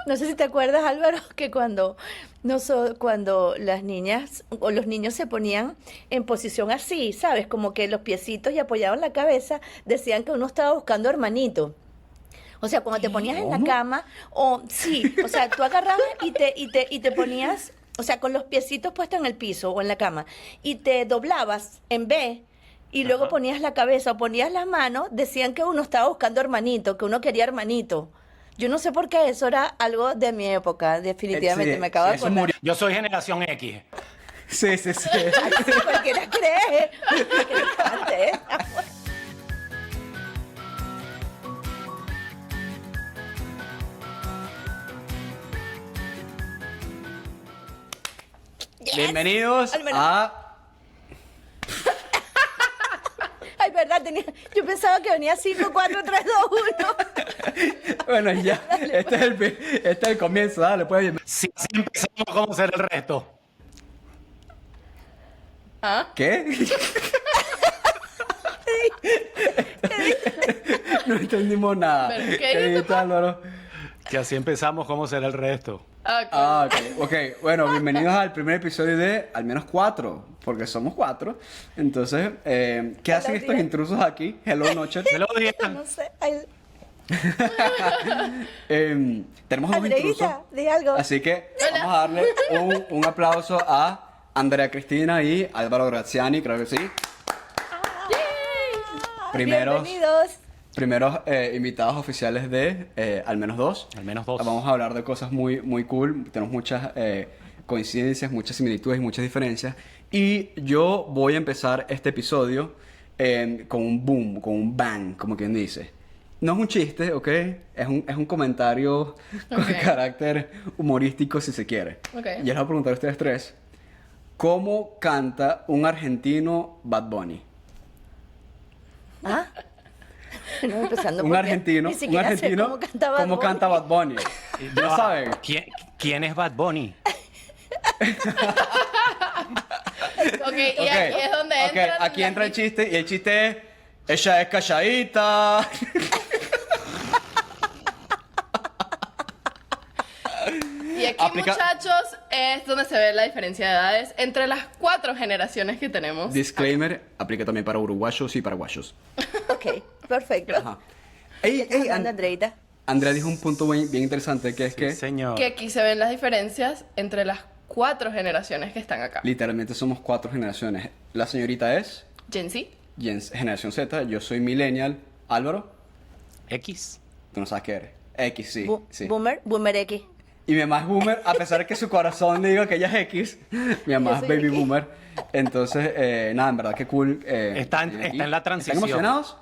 No sé si te acuerdas, Álvaro, que cuando las niñas o los niños se ponían en posición así, ¿sabes? Como que los piecitos y apoyaban la cabeza, decían que uno estaba buscando hermanito. O sea, cuando te ¿Qué? ponías en la ¿Cómo? cama, o sí, o sea, tú agarrabas y te ponías, o sea, con los piecitos puestos en el piso o en la cama, y te doblabas en B, y luego Ajá. ponías la cabeza o ponías las manos, decían que uno estaba buscando hermanito, que uno quería hermanito. Yo no sé por qué eso era algo de mi época, definitivamente, me Sí, acabo de eso acordar. murió. Yo soy generación X. Sí, sí, sí. Ay, sí, cualquiera cree. Qué interesante, ¿eh? Yes. Bienvenidos Al menos. a... Ay, verdad, yo pensaba que venía 5, 4, 3, 2, 1. Bueno, ya, este es el comienzo, dale, pues. Si así empezamos, ¿cómo será el resto? ¿Ah? ¿Qué? No entendimos nada. ¿Pero qué ¿Qué dijiste, dijiste, Álvaro? Que así empezamos, ¿cómo será el resto? Ah, ok. Bueno, bienvenidos al primer episodio de al menos 4, porque somos 4. Entonces, ¿qué hacen estos días. intrusos aquí? Hello, Noche. Me lo digan. No sé. Ay, Tenemos dos intrusos. Andreita, di algo. Así que vamos a darle un aplauso a Andrea Cristina y Álvaro Graziani, creo que sí. Primeros, Bienvenidos. primeros invitados oficiales de Al menos 2. Al menos 2. Vamos a hablar de cosas muy, muy cool. Tenemos muchas coincidencias, muchas similitudes y muchas diferencias. Y yo voy a empezar este episodio con un boom, con un bang, como quien dice. No es un chiste, ¿ok? Es un comentario con Ok. carácter humorístico, si se quiere. Ok. Y les voy a preguntar a ustedes tres. ¿Cómo canta un argentino Bad Bunny? ¿Ah? No, empezando Un porque argentino, ni siquiera sé cómo cantaba Bad ¿cómo Bunny. canta Bad Bunny? ¿Ya saben? ¿Quién es Bad Bunny? Ok, y aquí es donde ok, entra. aquí entra el chiste y el chiste es, ella es calladita. Y aquí, Aplica- muchachos, es donde se ve la diferencia de edades entre las 4 generaciones que tenemos. Disclaimer, aplica también para uruguayos y paraguayos. Ok, perfecto. Ajá. Ey, ¿Qué estás ey, hablando, Andreita? Andrea dijo un punto bien interesante que es Sí, que señor. Que aquí se ven las diferencias entre las 4 generaciones que están acá. literalmente somos 4 generaciones. La señorita es Gen Z. generación Z, yo soy millennial. Álvaro, X. tú no sabes qué eres. X, sí, sí. Boomer X. Y mi mamá es boomer, a pesar de que su corazón diga que ella es X, mi mamá Yo es soy baby X. boomer. Entonces, nada, en verdad que cool. Está en- venir aquí. está en la transición. ¿Están emocionados?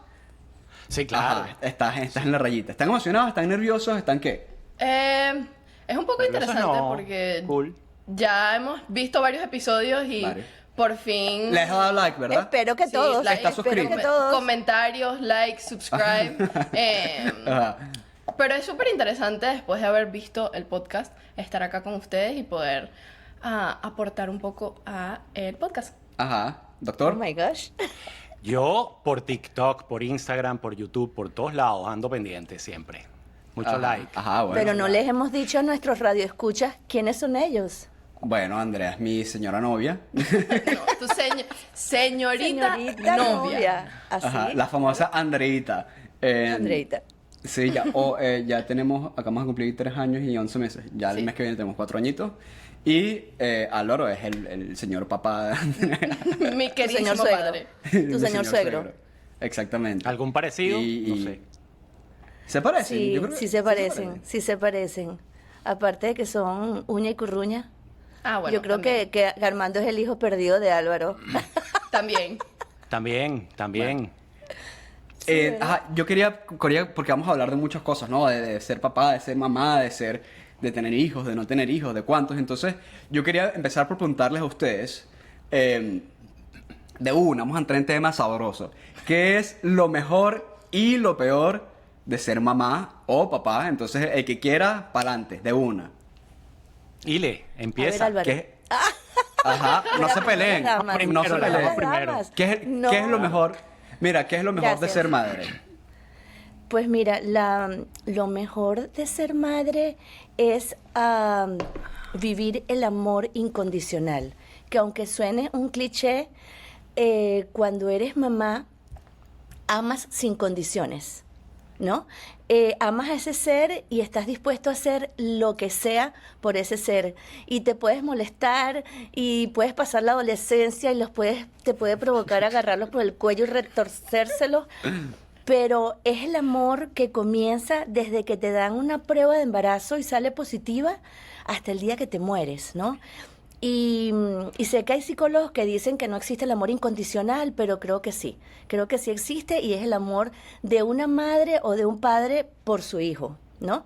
Sí, claro. Ajá, estás en la rayita. ¿Están emocionados? ¿Están nerviosos? ¿Están qué? Es un poco Pero eso interesante no. porque Cool. ya hemos visto varios episodios y Vale. por fin. Les ha dado like, ¿verdad? Espero que Sí, todos. like, ¿Estás espero suscrito? que todos. Comentarios, like, subscribe. Ajá. Pero es súper interesante después de haber visto el podcast, estar acá con ustedes y poder aportar un poco a el podcast. Ajá. Oh Doctor. my gosh. Yo por TikTok, por Instagram, por YouTube, por todos lados ando pendiente siempre. Mucho Ajá. like. Ajá, bueno. Pero no les hemos dicho a nuestros radioescuchas quiénes son ellos. Bueno, Andrea es mi señora novia. No, tu señorita, Señorita novia. Así. Ajá, la famosa Andreita. Andreita. Sí, ya tenemos, acabamos de cumplir 3 años y 11 meses. Ya el Sí. mes que viene tenemos 4 añitos. Y Álvaro es el señor papá de Andrea. Mi querido señor suegro. padre. Tu Mi señor suegro. Exactamente. ¿Algún parecido? Y- No sé. ¿Se parecen? Sí, Yo creo que sí se parecen, sí se parecen. Aparte de que son uña y curruña. Ah, bueno. Yo creo también. que Armando es el hijo perdido de Álvaro. También. También. Ajá, yo quería, porque vamos a hablar de muchas cosas, ¿no? De ser papá, de ser mamá, de tener hijos, de no tener hijos, de cuántos. Entonces, yo quería empezar por preguntarles a ustedes, vamos a entrar en temas sabrosos. ¿Qué es lo mejor y lo peor de ser mamá o papá? Entonces, el que quiera, pa'lante, de una. Ile, A ver, empieza. Álvaro. ¿Qué? Ajá, no se peleen. Damas. No se Primero, peleen. vamos primero. No. ¿Qué es lo mejor? Mira, ¿qué es lo mejor de Gracias. ser madre? Pues mira, lo mejor de ser madre es vivir el amor incondicional, que aunque suene un cliché, cuando eres mamá, amas sin condiciones, ¿no? Amas a ese ser y estás dispuesto a hacer lo que sea por ese ser. Y te puedes molestar y puedes pasar la adolescencia y te puede provocar agarrarlos por el cuello y retorcérselos. Pero es el amor que comienza desde que te dan una prueba de embarazo y sale positiva hasta el día que te mueres, ¿no? Y sé que hay psicólogos que dicen que no existe el amor incondicional, pero creo que sí existe y es el amor de una madre o de un padre por su hijo, ¿no?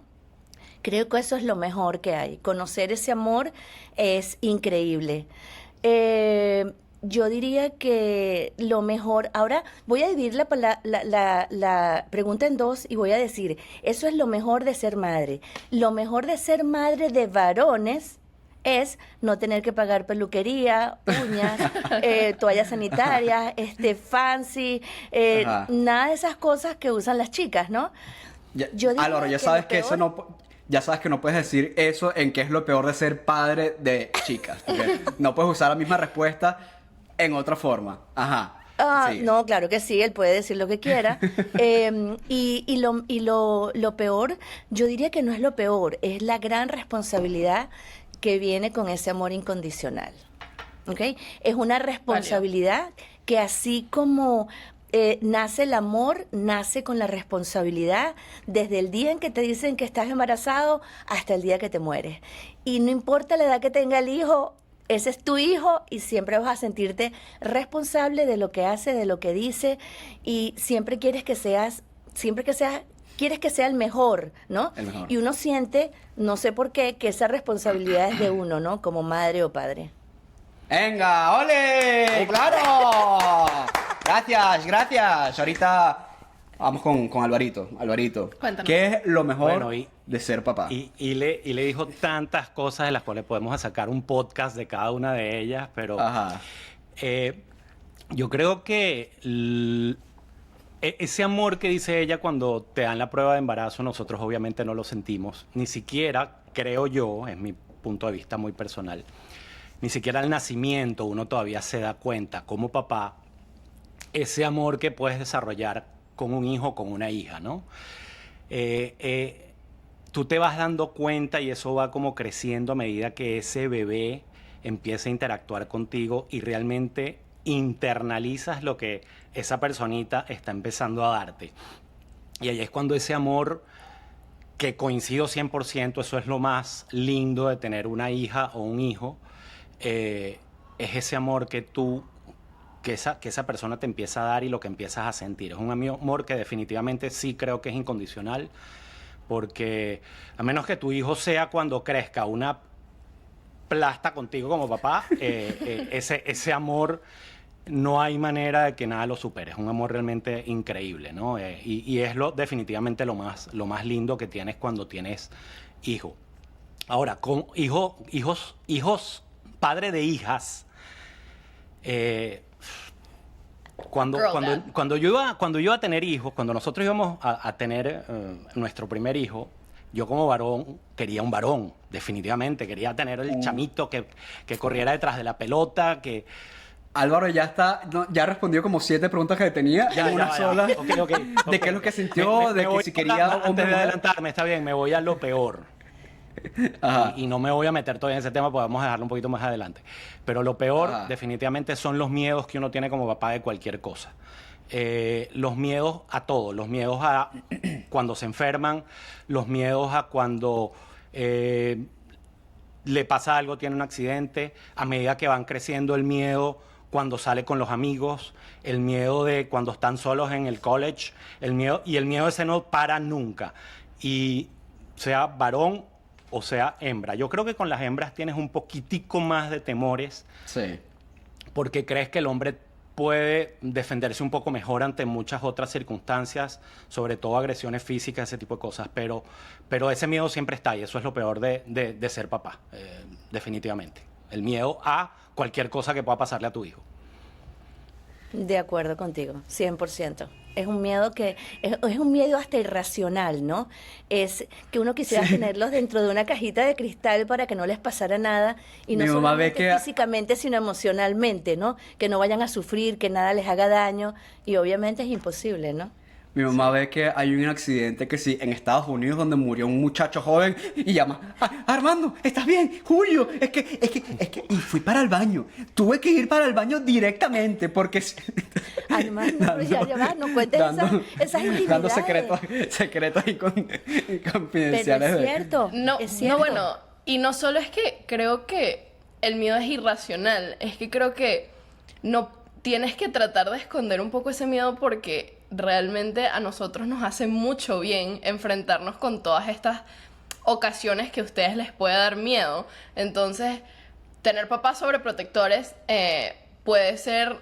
Creo que eso es lo mejor que hay. Conocer ese amor es increíble. Yo diría que lo mejor, ahora voy a dividir la pregunta en dos y voy a decir, eso es lo mejor de ser madre. Lo mejor de ser madre de varones es no tener que pagar peluquería, uñas, toallas sanitarias, fancy, Ajá. nada de esas cosas que usan las chicas, ¿no? Yo diría Álvaro, ya que sabes lo que eso peor- no... Ya sabes que no puedes decir eso en qué es lo peor de ser padre de chicas. Porque no puedes usar la misma respuesta en otra forma. Ajá. Sigue. No, claro que sí, él puede decir lo que quiera. Lo peor, yo diría que no es lo peor, es la gran responsabilidad que viene con ese amor incondicional. ¿Ok? Es una responsabilidad que así como nace el amor, nace con la responsabilidad desde el día en que te dicen que estás embarazado hasta el día que te mueres. Y no importa la edad que tenga el hijo, ese es tu hijo y siempre vas a sentirte responsable de lo que hace, de lo que dice y siempre quieres que seas, quieres que sea el mejor, ¿no? El mejor. Y uno siente, no sé por qué, que esa responsabilidad es de uno, ¿no? Como madre o padre. ¡Venga! ¡Ole! ¡Claro! Gracias, gracias. Ahorita vamos con Alvarito. Alvarito, Cuéntanos. ¿qué es lo mejor Bueno, de ser papá? Y le dijo tantas cosas de las cuales podemos sacar un podcast de cada una de ellas, pero Ajá. yo creo que ese amor que dice ella cuando te dan la prueba de embarazo, nosotros obviamente no lo sentimos, ni siquiera, creo yo, es mi punto de vista muy personal, ni siquiera al nacimiento uno todavía se da cuenta como papá ese amor que puedes desarrollar con un hijo o con una hija, ¿no? Tú te vas dando cuenta y eso va como creciendo a medida que ese bebé empieza a interactuar contigo y realmente internalizas lo que esa personita está empezando a darte. Y ahí es cuando ese amor, que coincido 100%, eso es lo más lindo de tener una hija o un hijo, es ese amor que esa persona te empieza a dar y lo que empiezas a sentir. Es un amor que definitivamente sí creo que es incondicional, porque a menos que tu hijo sea cuando crezca una plasta contigo como papá, ese amor no hay manera de que nada lo supere. Es un amor realmente increíble, ¿no? Y es definitivamente lo más lindo que tienes cuando tienes hijo. Ahora, con hijos, padre de hijas, Girl dad. cuando yo iba a tener hijos, cuando nosotros íbamos a tener nuestro primer hijo, yo como varón quería un varón, definitivamente. Quería tener el chamito que corriera detrás de la pelota, que... Álvaro ya está, ya respondió como 7 preguntas que tenía en una ya. sola. Ok. ¿De qué es lo que sintió? ¿De que si quería hombre Antes o de mujer? adelantarme, está bien, me voy a lo peor. Ajá. Y no me voy a meter todavía en ese tema, podemos dejarlo un poquito más adelante. Pero lo peor, Ajá. definitivamente, son los miedos que uno tiene como papá de cualquier cosa. Los miedos a todo, los miedos a cuando se enferman, los miedos a cuando le pasa algo, tiene un accidente, a medida que van creciendo el miedo cuando sale con los amigos, el miedo de cuando están solos en el college, el miedo ese no para nunca. Y sea varón o sea hembra. Yo creo que con las hembras tienes un poquitico más de temores Sí. porque crees que el hombre puede defenderse un poco mejor ante muchas otras circunstancias, sobre todo agresiones físicas, ese tipo de cosas, pero ese miedo siempre está y eso es lo peor de ser papá, definitivamente. El miedo a cualquier cosa que pueda pasarle a tu hijo. De acuerdo contigo, 100%. Es un miedo que es un miedo hasta irracional, ¿no? Es que uno quisiera tenerlos dentro de una cajita de cristal para que no les pasara nada y no Mi mamá ve solamente que- físicamente, sino emocionalmente, ¿no? Que no vayan a sufrir, que nada les haga daño y obviamente es imposible, ¿no? Mi mamá ve que hay un accidente que sí, en Estados Unidos donde murió un muchacho joven y llama, Armando, ¿estás bien? Julio, y fui para el baño. Tuve que ir para el baño directamente porque... Armando, pero ya va, no cuentes esas intimidades. Dando secretos y Pero confidenciales. es cierto, No, es cierto. no, bueno, y no solo es que creo que el miedo es irracional, es que creo que no tienes que tratar de esconder un poco ese miedo porque realmente a nosotros nos hace mucho bien enfrentarnos con todas estas ocasiones que a ustedes les puede dar miedo. Entonces, tener papás sobreprotectores puede ser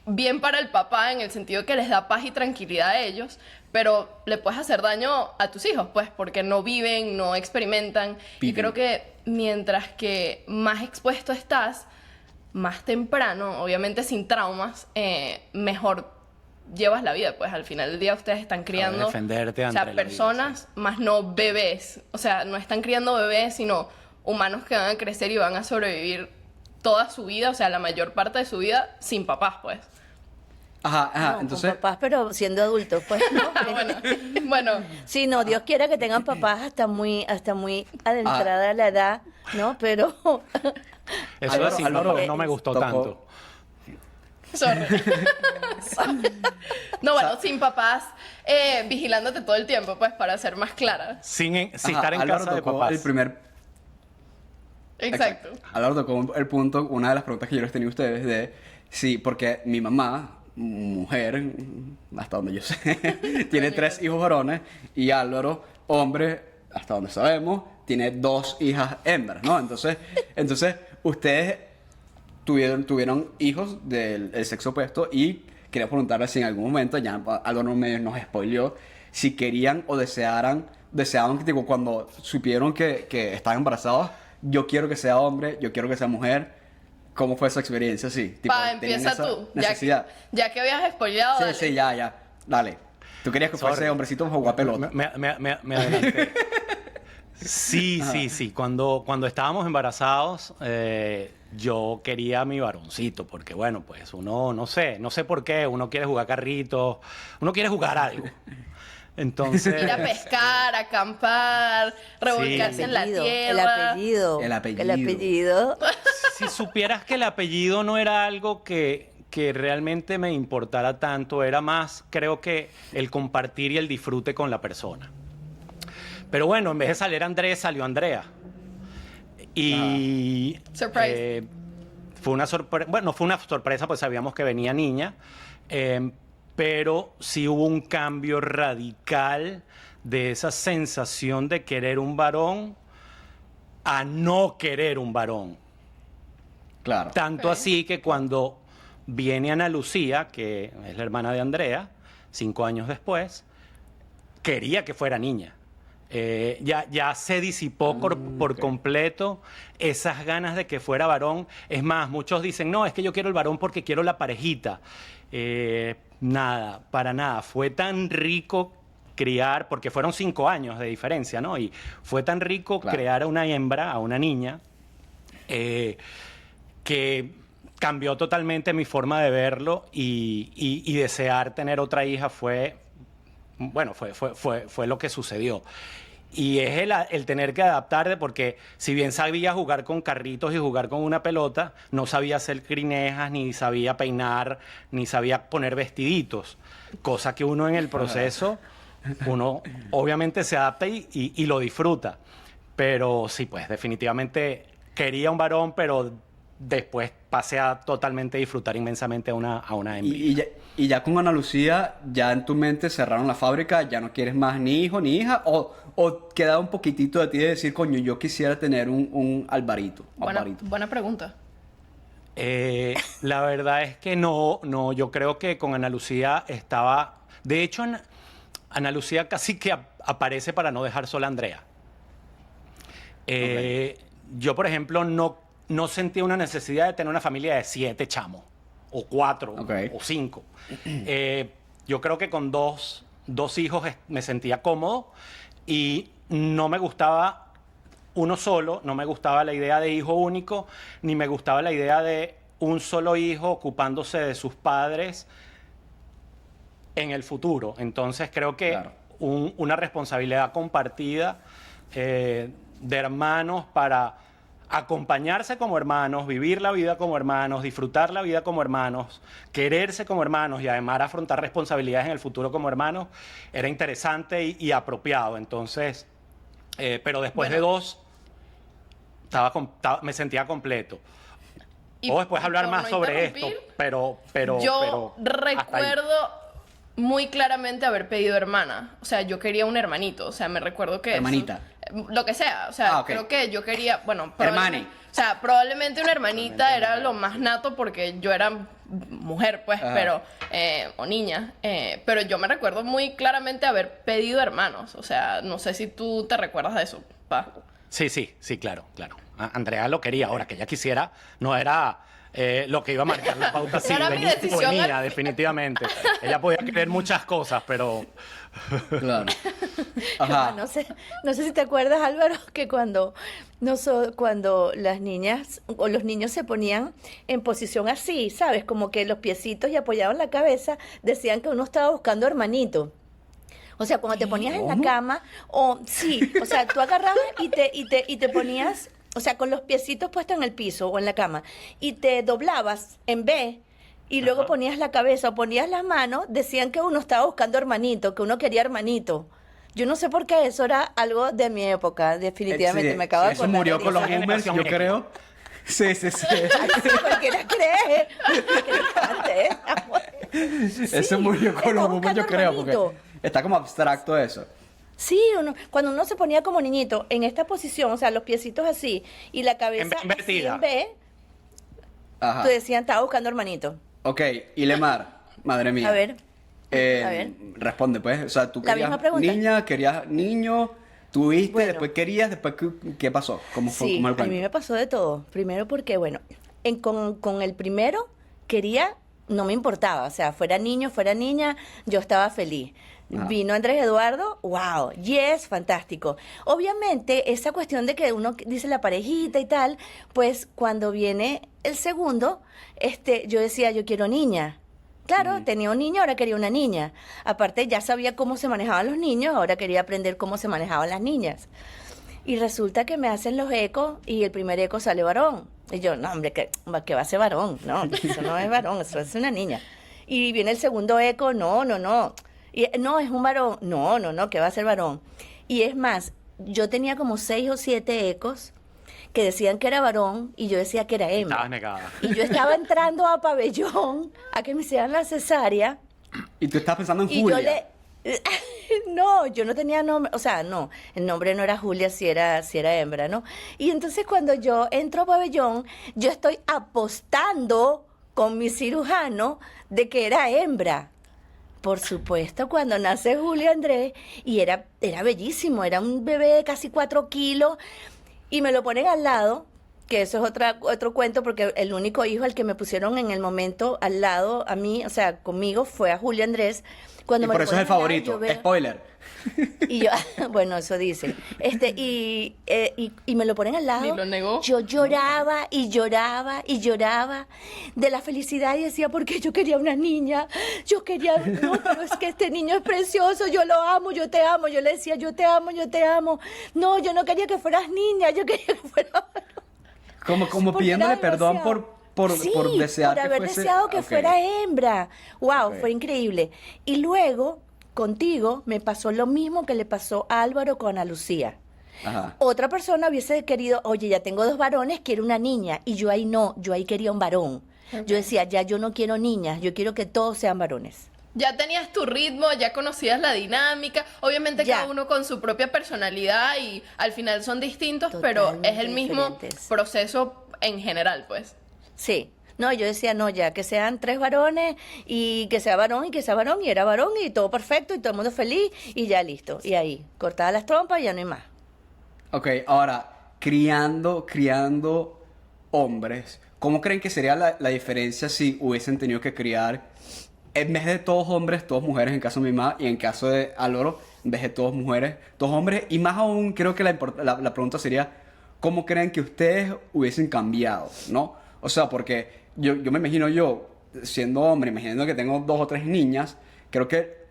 bien para el papá en el sentido que les da paz y tranquilidad a ellos, pero le puedes hacer daño a tus hijos, pues, porque no viven, no experimentan. Y Viven. creo que mientras que más expuesto estás, más temprano, obviamente sin traumas, mejor llevas la vida, pues al final del día ustedes están criando, defenderte o ante sea, la vida, personas, más no bebés, o sea, no están criando bebés, sino humanos que van a crecer y van a sobrevivir toda su vida, o sea, la mayor parte de su vida sin papás, pues. Ajá, No, con entonces... papás, pero siendo adultos, pues, ¿no? Bueno, Sí, no, Dios quiera que tengan papás hasta muy adentrada la edad, ¿no? Pero Eso Álvaro, de sin Álvaro, papás no me gustó tocó- tanto. sorry. No, bueno, sin papás, vigilándote todo el tiempo, pues, para ser más clara. Sin Ajá, estar en Álvaro casa de tocó papás. el primer... Exacto. Álvaro tocó el punto, una de las preguntas que yo les tenía a ustedes de... Sí, porque mi mamá, mujer, hasta donde yo sé, tiene 3 hijos varones y Álvaro, hombre, hasta donde sabemos, tiene 2 hijas hembras, ¿no? Entonces ustedes tuvieron hijos del sexo opuesto y quería preguntarles si en algún momento, ya Álvaro medio nos spoileó, si querían o deseaban que tipo, cuando supieron que estaban embarazados, yo quiero que sea hombre, yo quiero que sea mujer. ¿Cómo fue esa experiencia? Sí, tipo, Pa, ¿tenían empieza esa tú. necesidad? Ya que habías spoileado, Sí, dale. sí, ya. Dale. ¿Tú querías que fuese Sorry. hombrecito o jugar pelota? Me adelanté. Sí. Cuando estábamos embarazados, yo quería mi varoncito, porque bueno, pues uno, no sé por qué, uno quiere jugar carritos, uno quiere jugar algo. Entonces... Ir a pescar, acampar, revolcarse en la el tierra. apellido. El apellido. El apellido. Si supieras que el apellido no era algo que realmente me importara tanto, era más, creo que el compartir y el disfrute con la persona. Pero bueno, en vez de salir Andrés, salió Andrea. Y... Surprise. fue una sorpresa, bueno, no fue una sorpresa, pues sabíamos que venía niña, pero sí hubo un cambio radical de esa sensación de querer un varón a no querer un varón. Claro. Tanto Ok. así que cuando viene Ana Lucía, que es la hermana de Andrea, 5 años después, quería que fuera niña. Ya se disipó por ok. completo esas ganas de que fuera varón. Es más, muchos dicen, no, es que yo quiero el varón porque quiero la parejita. Nada, para nada. Fue tan rico criar, porque fueron 5 años de diferencia, ¿no? Y fue tan rico Claro. crear a una hembra, a una niña, que cambió totalmente mi forma de verlo y desear tener otra hija fue lo que sucedió. Y es el tener que adaptarte, porque si bien sabía jugar con carritos y jugar con una pelota, no sabía hacer crinejas, ni sabía peinar, ni sabía poner vestiditos. Cosa que uno en el proceso, uno obviamente se adapta y lo disfruta. Pero sí, pues definitivamente quería un varón, pero después pasé a totalmente disfrutar inmensamente a una hembrita. Y ya con Ana Lucía, ya en tu mente cerraron la fábrica, ya no quieres más ni hijo ni hija, o queda un poquitito de ti de decir, coño, yo quisiera tener un Alvarito. Buena pregunta. La verdad es que no, yo creo que con Ana Lucía estaba... De hecho, Ana Lucía casi que aparece para no dejar sola a Andrea. Yo, por ejemplo, no sentía una necesidad de tener una familia de 7 chamos, o 4, Ok. o 5. yo creo que con dos hijos me sentía cómodo y no me gustaba uno solo, no me gustaba la idea de hijo único, ni me gustaba la idea de un solo hijo ocupándose de sus padres en el futuro. Entonces creo que Claro. una responsabilidad compartida de hermanos para acompañarse como hermanos, vivir la vida como hermanos, disfrutar la vida como hermanos, quererse como hermanos y además afrontar responsabilidades en el futuro como hermanos, era interesante y apropiado. Entonces, pero después de Bueno. dos, me sentía completo. Y O después hablar por más no sobre esto, interrumpir, pero yo hasta ahí. recuerdo muy claramente haber pedido hermana. O sea, yo quería un hermanito. O sea, me recuerdo que... Hermanita. Lo que sea. O sea, Ok. creo que yo quería... Bueno, Hermane. o sea, probablemente una hermanita era lo más nato porque yo era mujer, pues, Ajá. pero... o niña. Pero yo me recuerdo muy claramente haber pedido hermanos. O sea, no sé si tú te recuerdas de eso, pa. Sí, claro. Andrea lo quería. Ahora que ella quisiera, no era lo que iba a marcar la pauta. Sí, No era de mi niño o de decisión niña, al- definitivamente. Ella podía querer muchas cosas, pero Claro. Ajá. No sé si te acuerdas, Álvaro, que cuando las niñas o los niños se ponían en posición así, ¿sabes? Como que los piecitos y apoyaban la cabeza, decían que uno estaba buscando hermanito. O sea, cuando te ponías en la ¿Cómo? cama, o sea, tú agarrabas y te ponías, o sea, con los piecitos puestos en el piso o en la cama, y te doblabas en B, y luego Ajá. ponías la cabeza o ponías las manos, decían que uno estaba buscando hermanito, que uno quería hermanito. Yo no sé por qué eso era algo de mi época, definitivamente. Sí, Me acabo sí, de eso acordar murió con los ahorita. boomers, yo Generación creo. Sí. Sí, cualquiera cree. Eso murió con los boomers, yo creo, porque está como abstracto eso. Sí, cuando uno se ponía como niñito en esta posición, o sea, los piecitos así y la cabeza así invertida. en B, Ajá. tú decían, estaba buscando hermanito. Ok, Ilemar, madre mía. A ver, Eh, a ver. Responde, pues. O sea, tú La querías misma pregunta. niña, querías niño, tuviste, Bueno. después querías, después ¿qué pasó? ¿Cómo fue? Sí, ¿Cómo el a mí cuento? me pasó de todo. Primero porque, bueno, con el primero quería, no me importaba, o sea, fuera niño, fuera niña, yo estaba feliz. Ajá. Vino Andrés Eduardo, wow, yes, fantástico. Obviamente, esa cuestión de que uno dice la parejita y tal, pues cuando viene el segundo, yo decía, yo quiero niña. Claro, tenía un niño, ahora quería una niña. Aparte, ya sabía cómo se manejaban los niños, ahora quería aprender cómo se manejaban las niñas. Y resulta que me hacen los ecos y el primer eco sale varón. Y yo, no, hombre, que va a ser varón. No, eso no es varón, eso es una niña. Y viene el segundo eco, no. Y, no, es un varón. No, que va a ser varón. Y es más, yo tenía como 6 o 7 ecos que decían que era varón y yo decía que era hembra. estabas negada. Y yo estaba entrando a pabellón a que me hicieran la cesárea Y tú estás pensando en y Julia. yo le... No, yo no tenía nombre, o sea, no, el nombre no era Julia, si era hembra, ¿no? Y entonces cuando yo entro a pabellón, yo estoy apostando con mi cirujano de que era hembra. Por supuesto, cuando nace Julio Andrés, y era bellísimo, era un bebé de casi 4 kilos, y me lo ponen al lado, que eso es otro cuento, porque el único hijo al que me pusieron en el momento al lado, a mí, o sea, conmigo, fue a Julio Andrés. Cuando Y me por lo eso es el ponen al lado, favorito. yo veo- Spoiler. y yo, bueno, eso dicen. Y me lo ponen al lado. Ni lo negó. Yo lloraba y lloraba y lloraba de la felicidad y decía, porque yo quería una niña. Yo quería, no, pero es que este niño es precioso, yo lo amo, yo te amo. Yo le decía, yo te amo, yo te amo. No, yo no quería que fueras niña, yo quería que fueras... Como Porque pidiéndole era perdón demasiado. por Sí, desear por haber que fuese... deseado que Ok. fuera hembra. Wow, Ok. fue increíble. Y luego, contigo, me pasó lo mismo que le pasó a Álvaro con Ana Lucía. Ajá. Otra persona hubiese querido, oye, ya tengo 2 varones, quiero una niña. Y yo ahí no, yo ahí quería un varón. Yo decía, ya yo no quiero niñas, yo quiero que todos sean varones. Ya tenías tu ritmo, ya conocías la dinámica. Obviamente Ya. cada uno con su propia personalidad y al final son distintos, pero es Totalmente el mismo diferentes. proceso en general, pues. Sí. No, yo decía, no, ya, que sean 3 varones y que sea varón y que sea varón y era varón y todo perfecto y todo el mundo feliz y ya listo. Y ahí, cortadas las trompas y ya no hay más. Ok, ahora, criando hombres, ¿cómo creen que sería la diferencia si hubiesen tenido que criar en vez de todos hombres, todas mujeres en caso de mi mamá, y en caso de Álvaro, en vez de todos mujeres, todos hombres, y más aún creo que la pregunta sería, ¿cómo creen que ustedes hubiesen cambiado, no? O sea, porque yo me imagino yo, siendo hombre, imaginando que tengo 2 o 3 niñas, creo que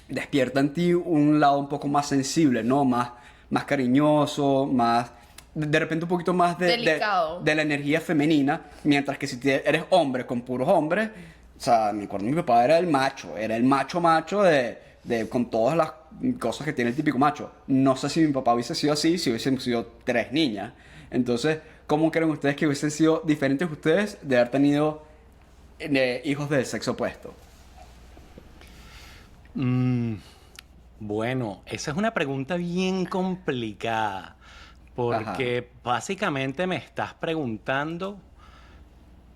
despierta en ti un lado un poco más sensible, ¿no? Más cariñoso, más... De repente un poquito más Delicado. de la energía femenina, mientras que si eres hombre con puros hombres, o sea, me acuerdo mi papá era el macho con todas las cosas que tiene el típico macho. No sé si mi papá hubiese sido así, si hubiesen sido 3 niñas. Entonces, ¿cómo creen ustedes que hubiesen sido diferentes ustedes de haber tenido hijos del sexo opuesto? Bueno, esa es una pregunta bien complicada, porque básicamente me estás preguntando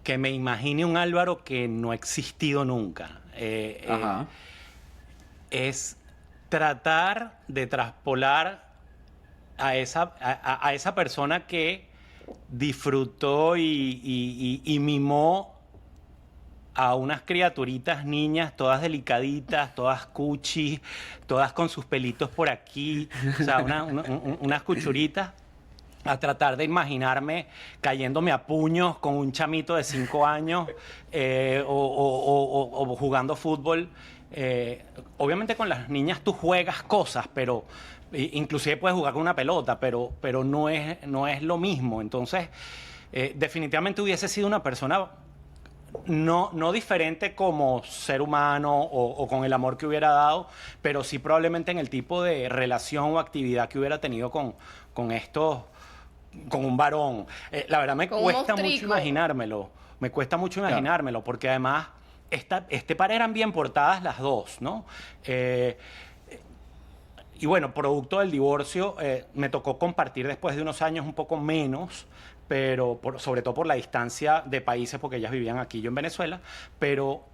que me imagine un Álvaro que no ha existido nunca. Ajá. Es tratar de traspolar a esa persona que disfrutó y mimó a unas criaturitas niñas, todas delicaditas, todas cuchis, todas con sus pelitos por aquí, o sea, unas cuchuritas, a tratar de imaginarme cayéndome a puños con un chamito de 5 años o jugando fútbol. Obviamente con las niñas tú juegas cosas, pero inclusive puedes jugar con una pelota, pero no es lo mismo. Entonces, definitivamente hubiese sido una persona no diferente como ser humano o con el amor que hubiera dado, pero sí probablemente en el tipo de relación o actividad que hubiera tenido con un varón. La verdad me Con un cuesta mucho mostrico. imaginármelo. Me cuesta mucho imaginármelo, porque además este par eran bien portadas las dos, ¿no? Y bueno, producto del divorcio, me tocó compartir después de unos años un poco menos, pero sobre todo por la distancia de países, porque ellas vivían aquí, yo en Venezuela, pero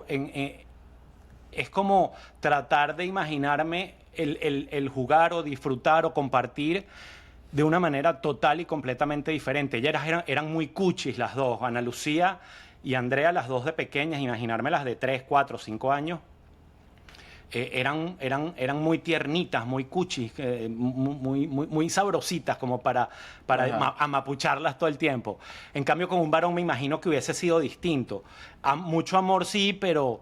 es como tratar de imaginarme el jugar o disfrutar o compartir de una manera total y completamente diferente. Ellas eran muy cuchis las dos, Ana Lucía y Andrea, las dos de pequeñas, imaginármelas de 3, 4, 5 años. Eran muy tiernitas, muy cuchis, muy sabrositas como para amapucharlas todo el tiempo. En cambio, con un varón me imagino que hubiese sido distinto. Mucho amor sí, pero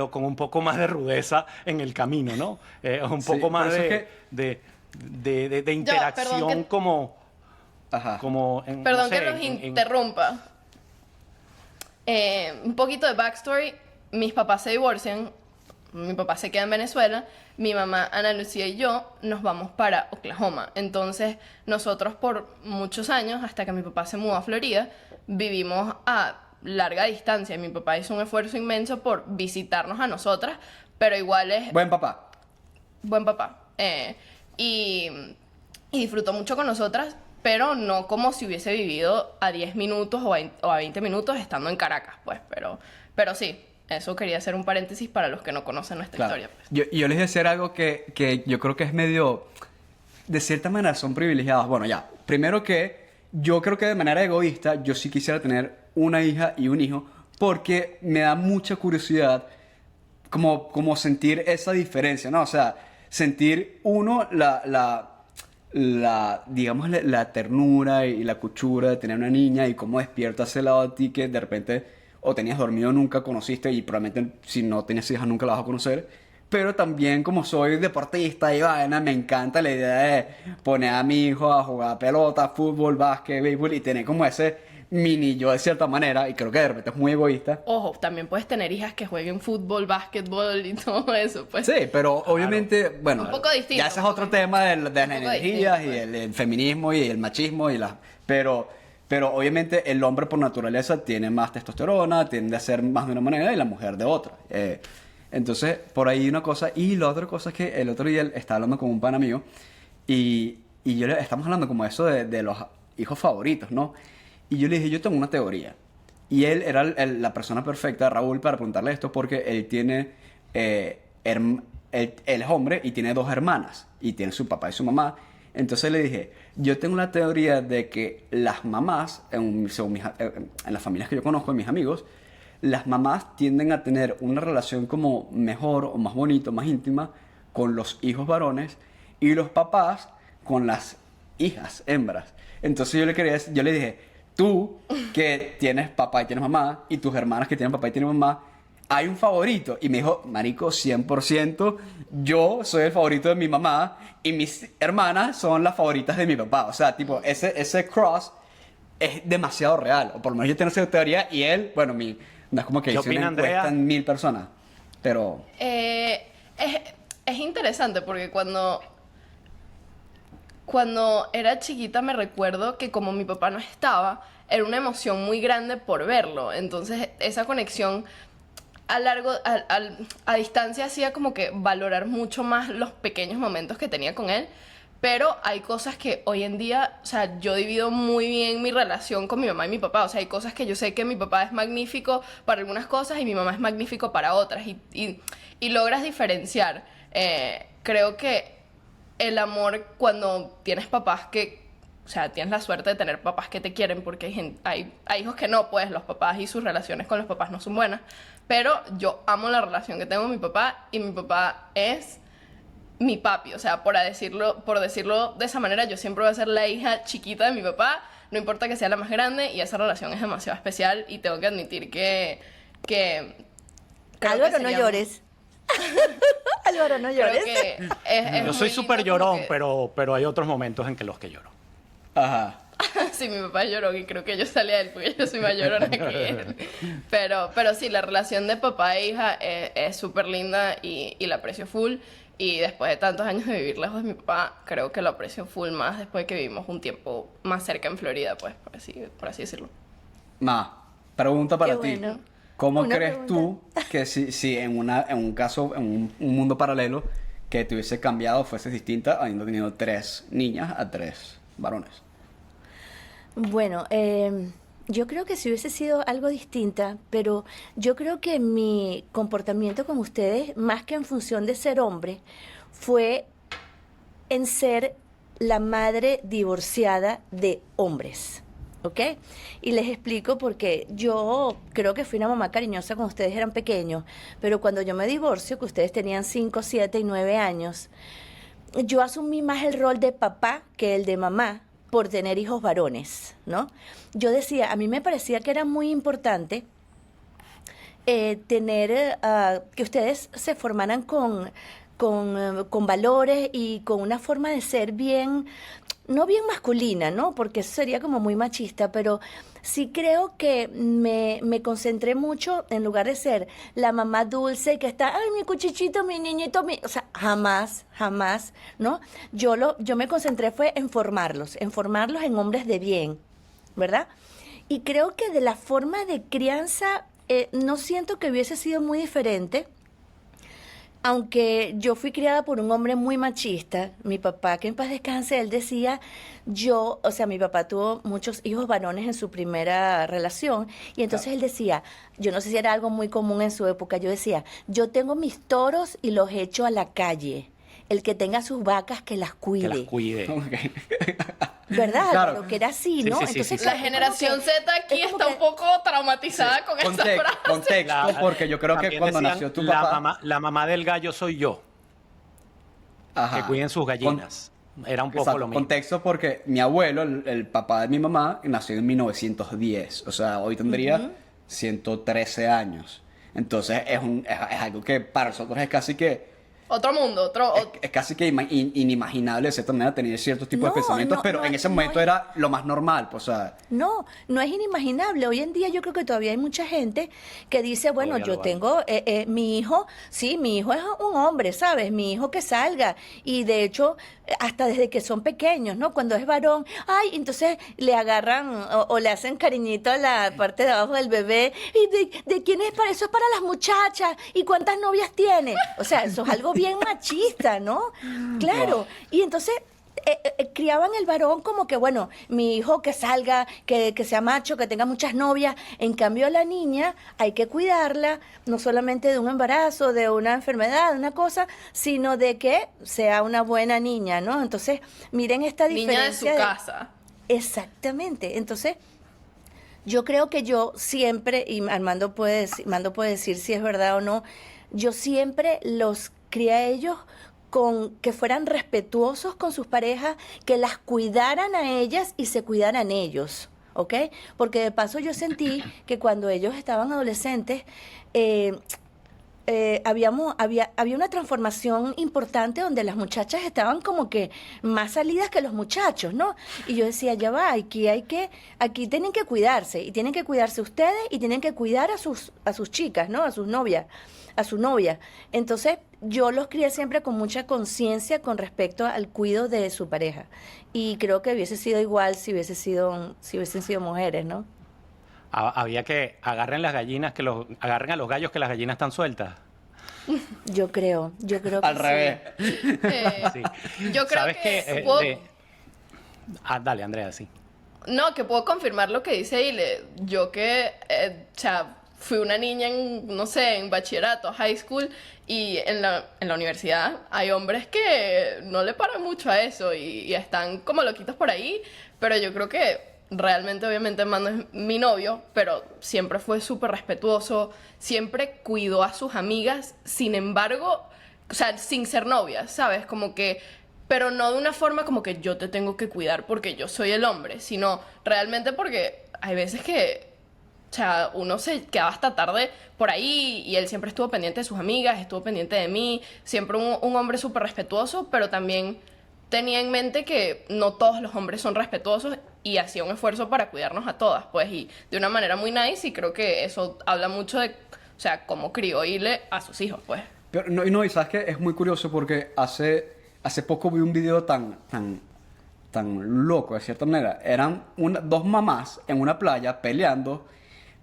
con un poco más de rudeza en el camino, ¿no? Un Sí, poco más por eso es de interacción perdón que- como... Ajá. como Perdón no sé, que los interrumpa. Un poquito de backstory. Mis papás se divorcian. Mi papá se queda en Venezuela. Mi mamá, Ana Lucía y yo nos vamos para Oklahoma. Entonces, nosotros por muchos años, hasta que mi papá se mudó a Florida, vivimos a larga distancia. Mi papá hizo un esfuerzo inmenso por visitarnos a nosotras, pero igual es Buen papá. buen papá. Y disfrutó mucho con nosotras, pero no como si hubiese vivido a 10 minutos o a 20 minutos estando en Caracas, pues. Pero sí, eso quería hacer un paréntesis para los que no conocen nuestra Claro. historia. Pues. Yo les voy a decir algo que yo creo que es medio... De cierta manera son privilegiados. Bueno, ya. Primero que yo creo que de manera egoísta yo sí quisiera tener una hija y un hijo porque me da mucha curiosidad como sentir esa diferencia, ¿no? O sea, sentir uno digamos, la ternura y la cuchura de tener una niña y cómo despierta ese lado de ti que de repente o tenías dormido nunca conociste y probablemente si no tenías hijas nunca la vas a conocer. Pero también como soy deportista y vaina, me encanta la idea de poner a mi hijo a jugar pelota, fútbol, básquet, béisbol y tener como ese mini yo de cierta manera y creo que de repente es muy egoísta. Ojo, también puedes tener hijas que jueguen fútbol, básquetbol y todo eso, pues. Sí, pero obviamente, bueno, Un poco distinto, ya ese es un otro poco- tema de las poco energías distinto, y pues. el feminismo y el machismo y pero obviamente el hombre por naturaleza tiene más testosterona, tiende a ser más de una manera y la mujer de otra. Entonces, por ahí una cosa. Y la otra cosa es que el otro día estaba hablando con un pana mío y estamos hablando como eso de los hijos favoritos, ¿no? Y yo le dije, yo tengo una teoría. Y él era la persona perfecta, Raúl, para preguntarle esto porque él tiene... él es hombre y tiene 2 hermanas. Y tiene su papá y su mamá. Entonces le dije, yo tengo la teoría de que las mamás, según en las familias que yo conozco, en mis amigos, las mamás tienden a tener una relación como mejor o más bonita, más íntima con los hijos varones y los papás con las hijas hembras. Entonces yo le dije, tú que tienes papá y tienes mamá y tus hermanas que tienen papá y tienen mamá, hay un favorito. Y me dijo, marico, 100%, yo soy el favorito de mi mamá y mis hermanas son las favoritas de mi papá. O sea, tipo, ese cross es demasiado real. O por lo menos yo tengo esa teoría y él, bueno, no es como que ¿Qué hice una opina encuesta Andrea? en 1000 personas. Pero, Es interesante porque cuando era chiquita me recuerdo que como mi papá no estaba, era una emoción muy grande por verlo. Entonces esa conexión a distancia hacía como que valorar mucho más los pequeños momentos que tenía con él. Pero hay cosas que hoy en día, o sea, yo divido muy bien mi relación con mi mamá y mi papá. O sea, hay cosas que yo sé que mi papá es magnífico para algunas cosas y mi mamá es magnífico para otras. Y logras diferenciar. Creo que el amor cuando tienes papás o sea, tienes la suerte de tener papás que te quieren porque hay hijos que no, pues los papás y sus relaciones con los papás no son buenas. Pero yo amo la relación que tengo con mi papá y mi papá es mi papi, o sea, por decirlo de esa manera, yo siempre voy a ser la hija chiquita de mi papá, no importa que sea la más grande, y esa relación es demasiado especial y tengo que admitir que creo Álvaro, que no sería llores. Álvaro, no creo llores. que es Yo soy muy súper lindo como llorón, que- pero hay otros momentos en que los que lloro. ajá. Sí, mi papá lloró y creo que yo salí a él porque yo soy más llorona que él. Pero sí, la relación de papá e hija es súper linda y la aprecio full. Y después de tantos años de vivir lejos de mi papá, creo que lo aprecio full más después de que vivimos un tiempo más cerca en Florida, pues, por así decirlo. Ma, pregunta para Qué ti. bueno. ¿Cómo Una crees tú pregunta. que si en un caso, en un mundo paralelo, que te hubiese cambiado, fuese distinta, habiendo tenido 3 niñas a 3 varones? Bueno, yo creo que si hubiese sido algo distinta, pero yo creo que mi comportamiento con ustedes, más que en función de ser hombre, fue en ser la madre divorciada de hombres. ¿Ok? Y les explico porque yo creo que fui una mamá cariñosa cuando ustedes eran pequeños, pero cuando yo me divorcio, que ustedes tenían 5, 7 y 9 años, yo asumí más el rol de papá que el de mamá por tener hijos varones, ¿no? Yo decía, a mí me parecía que era muy importante que ustedes se formaran con valores y con una forma de ser bien, no bien masculina, ¿no? Porque eso sería como muy machista, pero sí creo que me concentré mucho en lugar de ser la mamá dulce que está, ay, mi cuchichito, mi niñito, o sea, jamás, ¿no? Yo me concentré fue en formarlos en hombres de bien, ¿verdad? Y creo que de la forma de crianza no siento que hubiese sido muy diferente, aunque yo fui criada por un hombre muy machista. Mi papá, que en paz descanse, él decía, o sea, mi papá tuvo muchos hijos varones en su primera relación, y entonces él decía, yo no sé si era algo muy común en su época, yo decía, yo tengo mis toros y los echo a la calle. El que tenga sus vacas, que las Que cuide. las cuide. ¿Verdad? Claro. Álvaro? Que era así, Sí, ¿no? sí, sí, Entonces, sí, La sí. generación Z aquí es como está que- un poco traumatizada con esa frase. Contexto, porque yo creo que También cuando decían, nació tu la papá... la mamá del gallo soy yo, Ajá. que cuiden sus gallinas. Era un poco Exacto, lo mismo. contexto porque mi abuelo, el papá de mi mamá, nació en 1910. O sea, hoy tendría 113 años. Entonces es algo que para nosotros es casi que... Otro mundo, Es casi que inimaginable de cierta manera tener ciertos tipos No, de pensamientos, no, pero no, en ese no momento es- era lo más normal, pues, o sea... No, no es inimaginable. Hoy en día yo creo que todavía hay mucha gente que dice, bueno, Todavía yo lo hay. tengo, mi hijo, sí, mi hijo es un hombre, ¿sabes? Mi hijo que salga. Y de hecho, hasta desde que son pequeños, ¿no? Cuando es varón, ay, entonces le agarran o le hacen cariñito a la parte de abajo del bebé. ¿Y de quién es para eso? Es para las muchachas. ¿Y cuántas novias tiene? O sea, eso es algo bien machista, ¿no? Claro. Y entonces criaban el varón como que, bueno, mi hijo que salga, que sea macho, que tenga muchas novias. En cambio, a la niña hay que cuidarla, no solamente de un embarazo, de una enfermedad, de una cosa, sino de que sea una buena niña, ¿no? Entonces, miren esta niña de su diferencia. casa. Exactamente. Entonces, Yo creo que yo siempre, y Armando puede decir si es verdad o no, yo siempre los crié a ellos con que fueran respetuosos con sus parejas, que las cuidaran a ellas y se cuidaran ellos, ¿ok? Porque de paso yo sentí que cuando ellos estaban adolescentes, eh, había una transformación importante donde las muchachas estaban como que más salidas que los muchachos, ¿no? Y yo decía, ya va, aquí tienen que cuidarse, y tienen que cuidarse ustedes, y tienen que cuidar a sus chicas, ¿no? A sus novias, a su novia. Entonces, yo los crié siempre con mucha conciencia con respecto al cuidado de su pareja. Y creo que hubiese sido igual si hubiesen sido mujeres, ¿no? Había que agarren a los gallos que las gallinas están sueltas. Yo creo que Al sí. revés. Sí. Yo creo ¿Sabes que qué? Dale, Andrea, sí. No, que puedo confirmar lo que dice Ile. Yo que, o sea, fui una niña en, no sé, en bachillerato, high school, y en la universidad hay hombres que no le paran mucho a eso y están como loquitos por ahí, pero yo creo que realmente, obviamente, Mando es mi novio, pero siempre fue súper respetuoso, siempre cuidó a sus amigas, sin embargo, o sea, sin ser novias, ¿sabes? Como que, pero no de una forma como que yo te tengo que cuidar porque yo soy el hombre, sino realmente porque hay veces que, o sea, uno se quedaba hasta tarde por ahí y él siempre estuvo pendiente de sus amigas, estuvo pendiente de mí, siempre un hombre súper respetuoso, pero también tenía en mente que no todos los hombres son respetuosos y hacía un esfuerzo para cuidarnos a todas, pues, y de una manera muy nice, y creo que eso habla mucho de, o sea, cómo crió Ile a sus hijos, pues. Pero, no, y sabes que es muy curioso porque hace poco vi un video tan loco, de cierta manera. Eran dos mamás en una playa peleando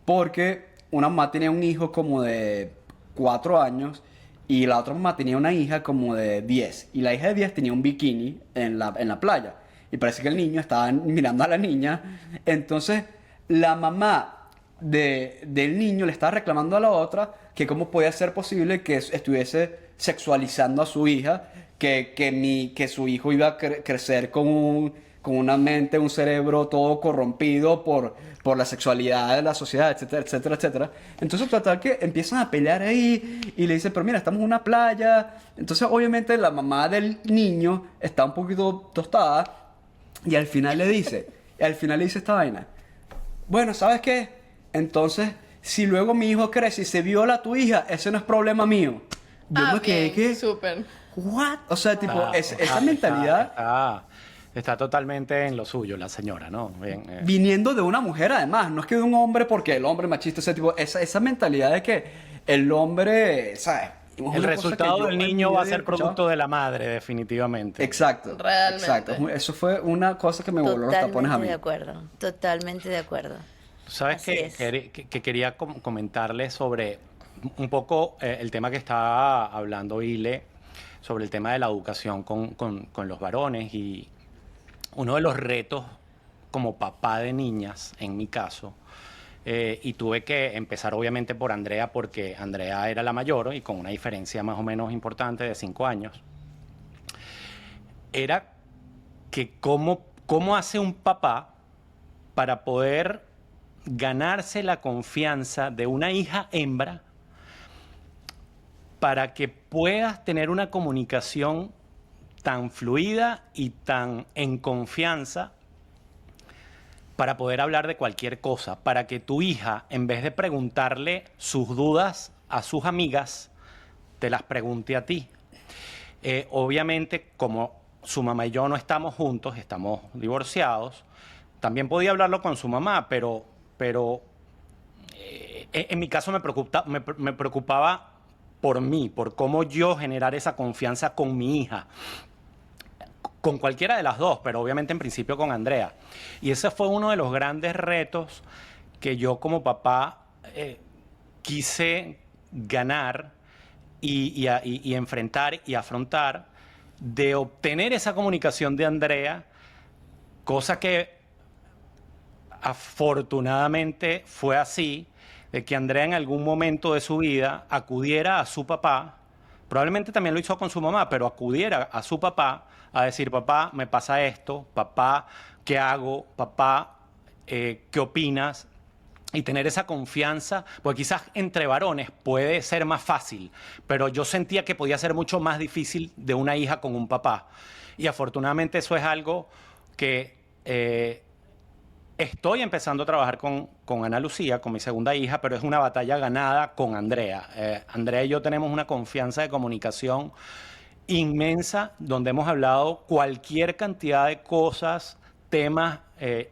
porque una mamá tenía un hijo como de 4 años y la otra mamá tenía una hija como de 10. Y la hija de 10 tenía un bikini en la playa. Y parece que el niño estaba mirando a la niña. Entonces, la mamá del niño le estaba reclamando a la otra que cómo podía ser posible que estuviese sexualizando a su hija, que su hijo iba a crecer con una mente, un cerebro todo corrompido por la sexualidad de la sociedad, etcétera, etcétera, etcétera. Entonces, total que empiezan a pelear ahí y le dicen, pero mira, estamos en una playa. Entonces, obviamente, la mamá del niño está un poquito tostada y al final le dice esta vaina. Bueno, ¿sabes qué? Entonces, si luego mi hijo crece y se viola a tu hija, ese no es problema mío. Yo me quedé bien, que... súper. ¿What? O sea, tipo, esa mentalidad... Está totalmente en lo suyo la señora, ¿no? Bien, Viniendo de una mujer, además, no es que de un hombre, porque el hombre machista, ese tipo, esa mentalidad de que el hombre, ¿sabes? el resultado del niño va a ser producto de la madre, definitivamente. Exacto. Realmente. Exacto. Eso fue una cosa que me voló los tapones a mí. Totalmente de acuerdo. ¿Sabes Así qué? es. Que quería comentarles sobre un poco el tema que estaba hablando Ile, sobre el tema de la educación con los varones, y uno de los retos como papá de niñas, en mi caso, y tuve que empezar obviamente por Andrea, porque Andrea era la mayor y con una diferencia más o menos importante de 5 años, era que cómo hace un papá para poder ganarse la confianza de una hija hembra para que puedas tener una comunicación tan fluida y tan en confianza para poder hablar de cualquier cosa, para que tu hija, en vez de preguntarle sus dudas a sus amigas, te las pregunte a ti. Obviamente, como su mamá y yo no estamos juntos, estamos divorciados, también podía hablarlo con su mamá, pero en mi caso me preocupaba por mí, por cómo yo generar esa confianza con mi hija. Con cualquiera de las dos, pero obviamente en principio con Andrea. Y ese fue uno de los grandes retos que yo como papá quise ganar y enfrentar y afrontar, de obtener esa comunicación de Andrea, cosa que afortunadamente fue así, de que Andrea en algún momento de su vida acudiera a su papá, probablemente también lo hizo con su mamá, pero acudiera a su papá a decir, papá, me pasa esto, papá, ¿qué hago? Papá, ¿qué opinas? y tener esa confianza, porque quizás entre varones puede ser más fácil, pero yo sentía que podía ser mucho más difícil de una hija con un papá. Y afortunadamente eso es algo que estoy empezando a trabajar con Ana Lucía, con mi segunda hija, pero es una batalla ganada con Andrea. Andrea y yo tenemos una confianza de comunicación inmensa, donde hemos hablado cualquier cantidad de cosas, temas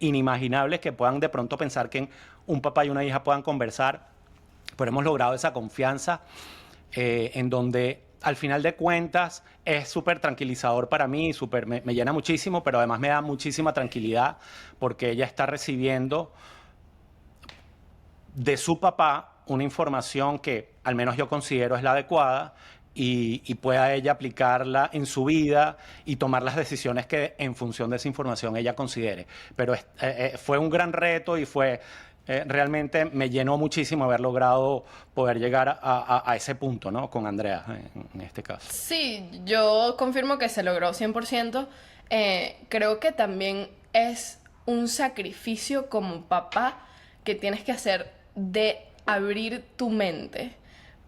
inimaginables que puedan de pronto pensar que un papá y una hija puedan conversar, pero hemos logrado esa confianza en donde al final de cuentas es súper tranquilizador para mí, me llena muchísimo, pero además me da muchísima tranquilidad porque ella está recibiendo de su papá una información que al menos yo considero es la adecuada y pueda ella aplicarla en su vida y tomar las decisiones que en función de esa información ella considere. Pero fue un gran reto y realmente me llenó muchísimo haber logrado poder llegar a ese punto, ¿no? Con Andrea, en este caso. Sí, yo confirmo que se logró 100%. Creo que también es un sacrificio como papá que tienes que hacer de abrir tu mente.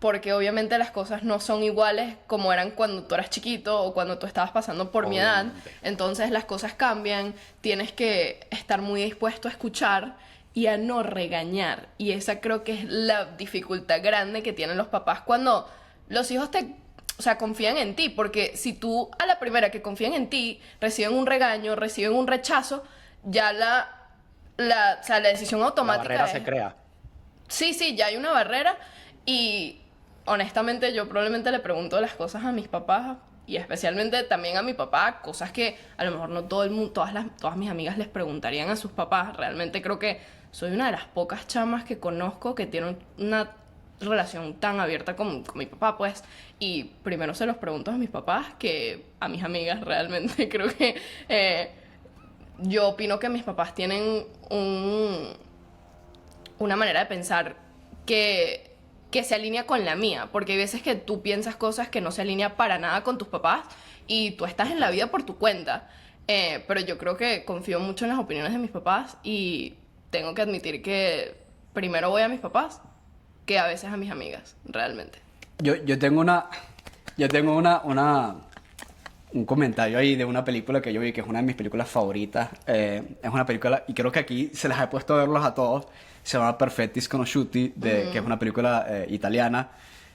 Porque obviamente las cosas no son iguales como eran cuando tú eras chiquito o cuando tú estabas pasando por mi edad. Entonces las cosas cambian, tienes que estar muy dispuesto a escuchar y a no regañar. Y esa creo que es la dificultad grande que tienen los papás cuando los hijos confían en ti. Porque si tú a la primera que confían en ti reciben un regaño, reciben un rechazo, ya la decisión automática La barrera se crea. Sí, ya hay una barrera y honestamente yo probablemente le pregunto las cosas a mis papás y especialmente también a mi papá, cosas que a lo mejor no todo el mundo, todas mis amigas les preguntarían a sus papás. Realmente creo que soy una de las pocas chamas que conozco que tienen una relación tan abierta con mi papá, pues. Y primero se los pregunto a mis papás que a mis amigas. Realmente creo que yo opino que mis papás tienen una manera de pensar que se alinea con la mía, porque hay veces que tú piensas cosas que no se alinean para nada con tus papás y tú estás en la vida por tu cuenta. Pero yo creo que confío mucho en las opiniones de mis papás y tengo que admitir que primero voy a mis papás que a veces a mis amigas, realmente. Yo tengo un comentario ahí de una película que yo vi, que es una de mis películas favoritas. Es una película, y creo que aquí se las he puesto a verlos a todos. Se llama Perfetti Sconosciuti, que es una película italiana.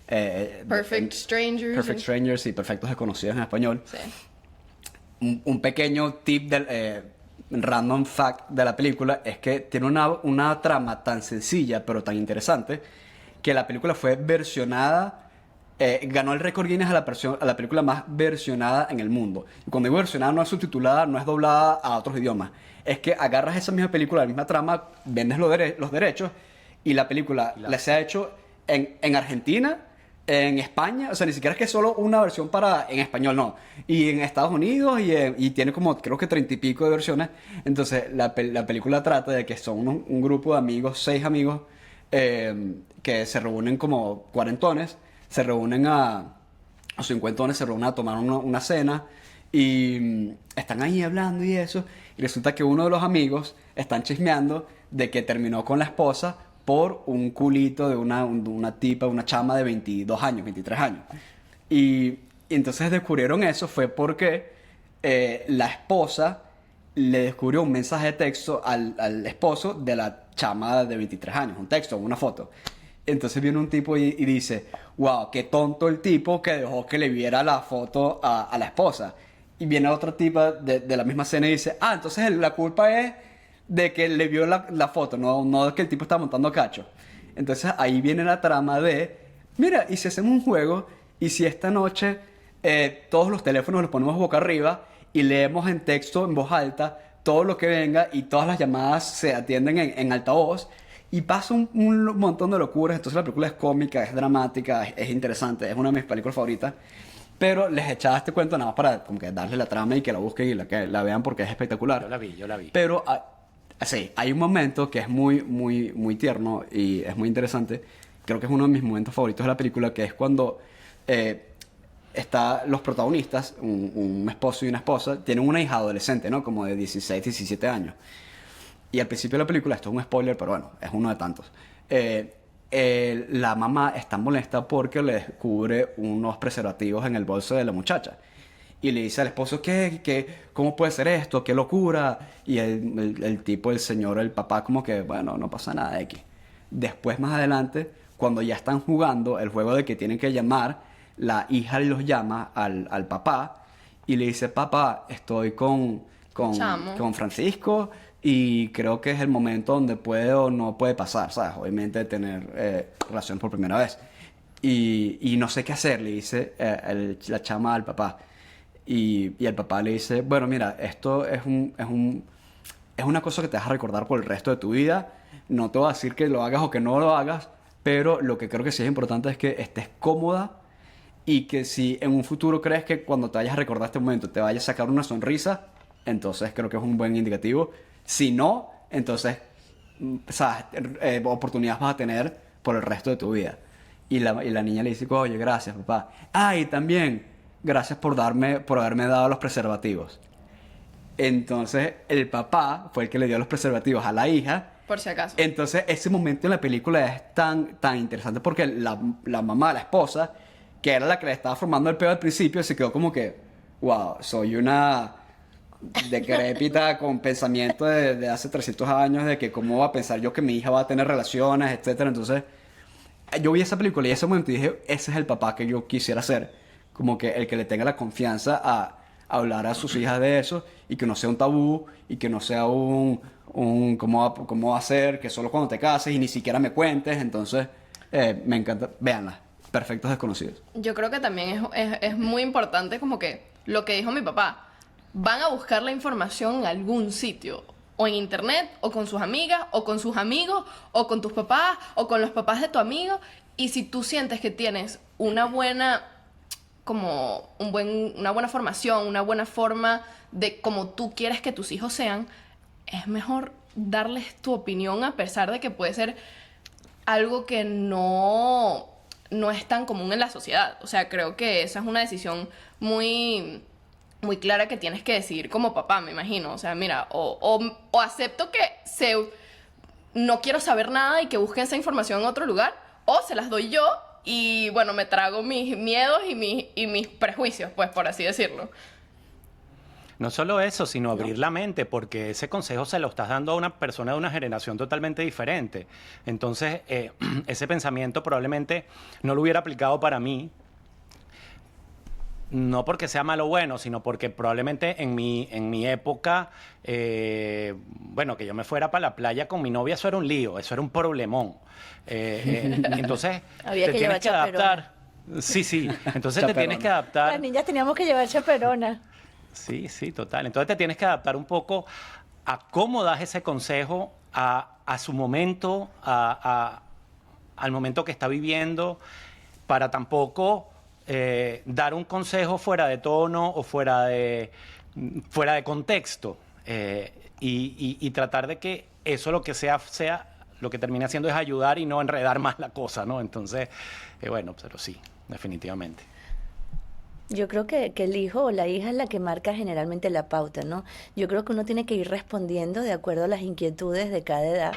Perfect Strangers. Perfect Strangers y Perfectos Desconocidos en español. Sí. Un pequeño tip del random fact de la película es que tiene una trama tan sencilla pero tan interesante que la película fue versionada. Ganó el récord Guinness a la película más versionada en el mundo. Y cuando digo versionada no es subtitulada, no es doblada a otros idiomas. Es que agarras esa misma película, la misma trama, vendes los derechos y la película se ha hecho en Argentina, en España, o sea, ni siquiera es que es solo una versión en español, no. Y en Estados Unidos y tiene como creo que 30 y pico de versiones. Entonces la película trata de que son un grupo de amigos, 6 amigos, que se reúnen como cuarentones. Se reúnen o cincuentones, se reúnen a tomar una cena y están ahí hablando y eso. Y resulta que uno de los amigos están chismeando de que terminó con la esposa por un culito de una tipa, una chama de 22 años, 23 años. Y entonces descubrieron eso fue porque la esposa le descubrió un mensaje de texto al esposo de la chama de 23 años, un texto, una foto. Entonces viene un tipo y dice, wow, qué tonto el tipo que dejó que le viera la foto a la esposa. Y viene otra tipa de la misma escena y dice, entonces la culpa es de que le vio la foto, no de que el tipo está montando cacho. Entonces ahí viene la trama de, mira, ¿y si hacemos un juego? ¿Y si esta noche todos los teléfonos los ponemos boca arriba y leemos en texto, en voz alta, todo lo que venga y todas las llamadas se atienden en altavoz? Y pasa un montón de locuras. Entonces la película es cómica, es dramática, es interesante, es una de mis películas favoritas. Pero les echaba este cuento nada más para como que darle la trama y que la busquen y que la vean porque es espectacular. Yo la vi. Pero sí, hay un momento que es muy, muy, muy tierno y es muy interesante. Creo que es uno de mis momentos favoritos de la película, que es cuando los protagonistas, un esposo y una esposa, tienen una hija adolescente, ¿no? Como de 16, 17 años. Y al principio de la película, esto es un spoiler, pero bueno, es uno de tantos. La mamá está molesta porque le descubre unos preservativos en el bolso de la muchacha. Y le dice al esposo, ¿cómo puede ser esto? ¡Qué locura! Y el tipo, el señor, el papá, como que, bueno, no pasa nada X. Después, más adelante, cuando ya están jugando el juego de que tienen que llamar, la hija los llama al papá y le dice, papá, estoy Chamo. con Francisco y creo que es el momento donde puede o no puede pasar, ¿sabes? Obviamente tener relación por primera vez. Y no sé qué hacer, le dice la chama al papá. Y el papá le dice, bueno, mira, esto es una cosa que te vas a recordar por el resto de tu vida. No te voy a decir que lo hagas o que no lo hagas, pero lo que creo que sí es importante es que estés cómoda y que si en un futuro crees que cuando te vayas a recordar este momento te vayas a sacar una sonrisa, entonces creo que es un buen indicativo. Si no, entonces, ¿sabes? Oportunidades vas a tener por el resto de tu vida. Y la niña le dice, oye, gracias, papá. Ah, y también, gracias por haberme dado los preservativos. Entonces, el papá fue el que le dio los preservativos a la hija. Por si acaso. Entonces, ese momento en la película es tan interesante porque la mamá, la esposa, que era la que le estaba formando el peo al principio, se quedó como que, wow, soy una decrépita con pensamiento de hace 300 años de que cómo va a pensar yo que mi hija va a tener relaciones, etcétera. Entonces, yo vi esa película y en ese momento dije, ese es el papá que yo quisiera ser. Como que el que le tenga la confianza a hablar a sus hijas de eso y que no sea un tabú y que no sea un cómo va a ser, que solo cuando te cases y ni siquiera me cuentes. Entonces, me encanta. Véanla. Perfectos desconocidos. Yo creo que también es muy importante como que lo que dijo mi papá. Van a buscar la información en algún sitio. O en internet, o con sus amigas, o con sus amigos, o con tus papás, o con los papás de tu amigo. Y si tú sientes que tienes una buena formación, una buena forma de cómo tú quieres que tus hijos sean, es mejor darles tu opinión a pesar de que puede ser algo que no es tan común en la sociedad. O sea, creo que esa es una decisión muy, muy clara que tienes que decidir como papá, me imagino. O sea, mira, o acepto que no quiero saber nada y que busquen esa información en otro lugar, o se las doy yo y, bueno, me trago mis miedos y mis prejuicios, pues, por así decirlo. No solo eso, sino abrir la mente, porque ese consejo se lo estás dando a una persona de una generación totalmente diferente. Entonces, ese pensamiento probablemente no lo hubiera aplicado para mí, no porque sea malo o bueno, sino porque probablemente en mi época, bueno, que yo me fuera para la playa con mi novia, eso era un lío, eso era un problemón. Entonces, Había te que tienes llevar que adaptar. Sí, entonces te tienes que adaptar. Las niñas teníamos que llevar chaperona. Sí, total. Entonces te tienes que adaptar un poco a cómo das ese consejo a su momento, al momento que está viviendo, para tampoco dar un consejo fuera de tono o fuera de contexto. Y tratar de que eso lo que sea lo que termine haciendo es ayudar y no enredar más la cosa, ¿no? Entonces, bueno, pero sí, definitivamente. Yo creo que el hijo o la hija es la que marca generalmente la pauta, ¿no? Yo creo que uno tiene que ir respondiendo de acuerdo a las inquietudes de cada edad.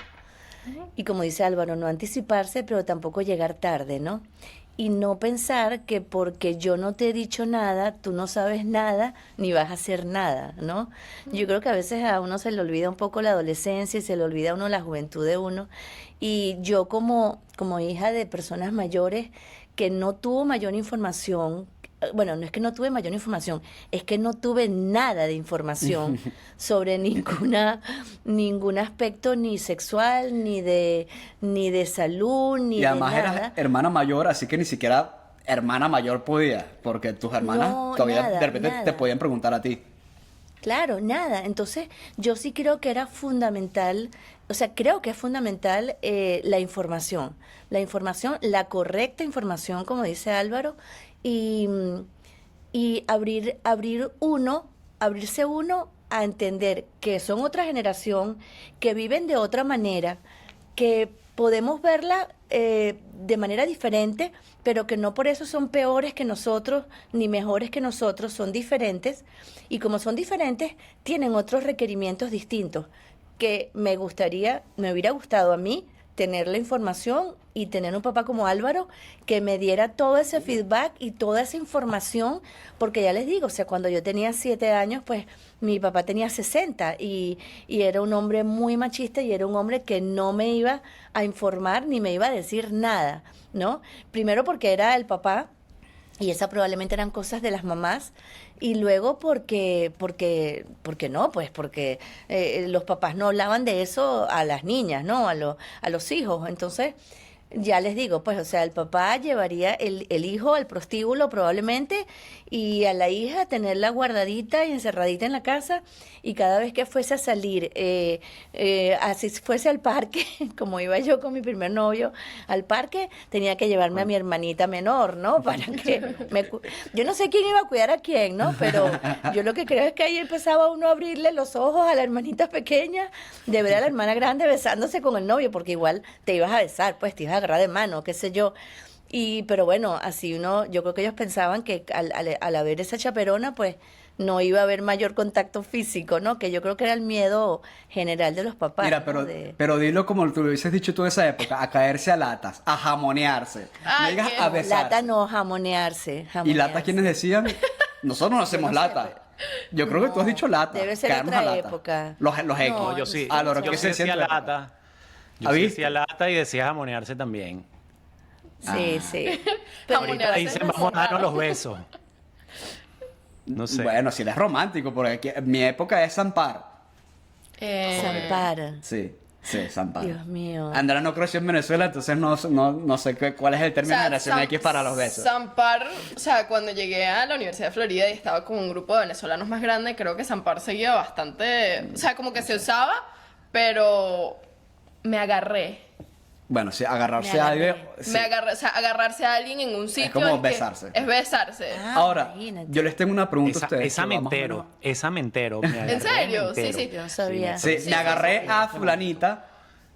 Y como dice Álvaro, no anticiparse, pero tampoco llegar tarde, ¿no? Y no pensar que porque yo no te he dicho nada, tú no sabes nada, ni vas a hacer nada, ¿no? Yo creo que a veces a uno se le olvida un poco la adolescencia y se le olvida a uno la juventud de uno. Y yo como hija de personas mayores que no tuvo mayor información, bueno, no es que no tuve mayor información, es que no tuve nada de información sobre ningún aspecto ni sexual, ni de salud, ni Y además de nada. eras hermana mayor, así que ni siquiera hermana mayor podía, porque tus hermanas No, todavía nada, de repente te nada. podían preguntar a ti. Claro, nada. Entonces, yo sí creo que era fundamental, o sea, creo que es fundamental la información, la correcta información, como dice Álvaro, y abrirse uno a entender que son otra generación, que viven de otra manera, que podemos verla de manera diferente, pero que no por eso son peores que nosotros, ni mejores que nosotros, son diferentes, y como son diferentes, tienen otros requerimientos distintos, que me hubiera gustado a mí tener la información y tener un papá como Álvaro que me diera todo ese feedback y toda esa información, porque ya les digo, o sea, cuando yo tenía 7 años, pues mi papá tenía 60 y era un hombre muy machista y era un hombre que no me iba a informar ni me iba a decir nada, ¿no? Primero porque era el papá y esas probablemente eran cosas de las mamás. Y luego porque no, pues porque los papás no hablaban de eso a las niñas, ¿no? A los hijos. Entonces, ya les digo, pues, o sea, el papá llevaría el hijo al prostíbulo probablemente y a la hija tenerla guardadita y encerradita en la casa y cada vez que fuese a salir, así fuese al parque, como iba yo con mi primer novio al parque, tenía que llevarme a mi hermanita menor, ¿no? Para que yo no sé quién iba a cuidar a quién, ¿no? Pero yo lo que creo es que ahí empezaba uno a abrirle los ojos a la hermanita pequeña de ver a la hermana grande besándose con el novio, porque igual te ibas a besar, pues te ibas a agarrar de mano, qué sé yo. Pero bueno, así yo creo que ellos pensaban que al haber esa chaperona, pues no iba a haber mayor contacto físico, ¿no? Que yo creo que era el miedo general de los papás. Mira, ¿no? pero dilo como tú lo hubieses dicho tú en esa época, a caerse a latas, a jamonearse. No digas a besarse. Lata no, jamonearse. ¿Y latas quiénes decían? Nosotros no hacemos no sé, lata. Yo creo que tú has dicho lata. Debe ser caernos a otra lata. época. Los X. No, Yo sí, A lo yo que sí se decía siente. lata. Yo ¿Ah, sí viste? decía lata y decía jamonearse también. Sí, sí. Ahorita Jamonearse dicen es vamos a darnos raro. los besos. No sé. Bueno, si eres romántico, porque en mi época es zampar. Zampar. Sí, zampar. Dios mío. Andrea no creció en Venezuela, entonces no sé cuál es el término de generación X para los besos. Zampar, o sea, cuando llegué a la Universidad de Florida y estaba con un grupo de venezolanos más grande, creo que zampar seguía bastante, o sea, como que se usaba, pero me agarré. Bueno, sí, agarrarse Me a agarré. alguien. sí. Me agarré, o sea, agarrarse a alguien en un sitio como que besarse. es besarse. Ah, Ahora, imagínate. yo les tengo una pregunta a Esa, ustedes. esa que va más o mentero, menos- esa mentero. Me agarré ¿En serio? Sí, mentero. sí. Yo no sabía. Sí, Sí, me agarré a fulanita.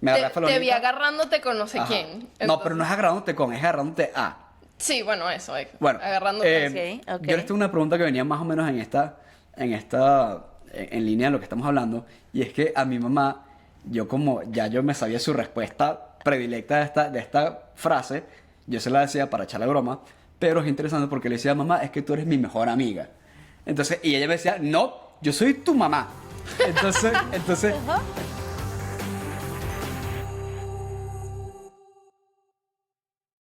Me agarré a Te fulanita. vi agarrándote con no sé Ajá. quién. No, Entonces- pero no es agarrándote con, es agarrándote a. Sí, bueno, eso, Bueno, agarrándote. Ok. yo les tengo una pregunta que venía más o menos en línea de lo que estamos hablando, y es que a mi mamá, yo me sabía su respuesta predilecta de esta frase, yo se la decía para echar la broma, pero es interesante porque le decía, mamá, es que tú eres mi mejor amiga. Entonces, y ella me decía, no, yo soy tu mamá. Entonces,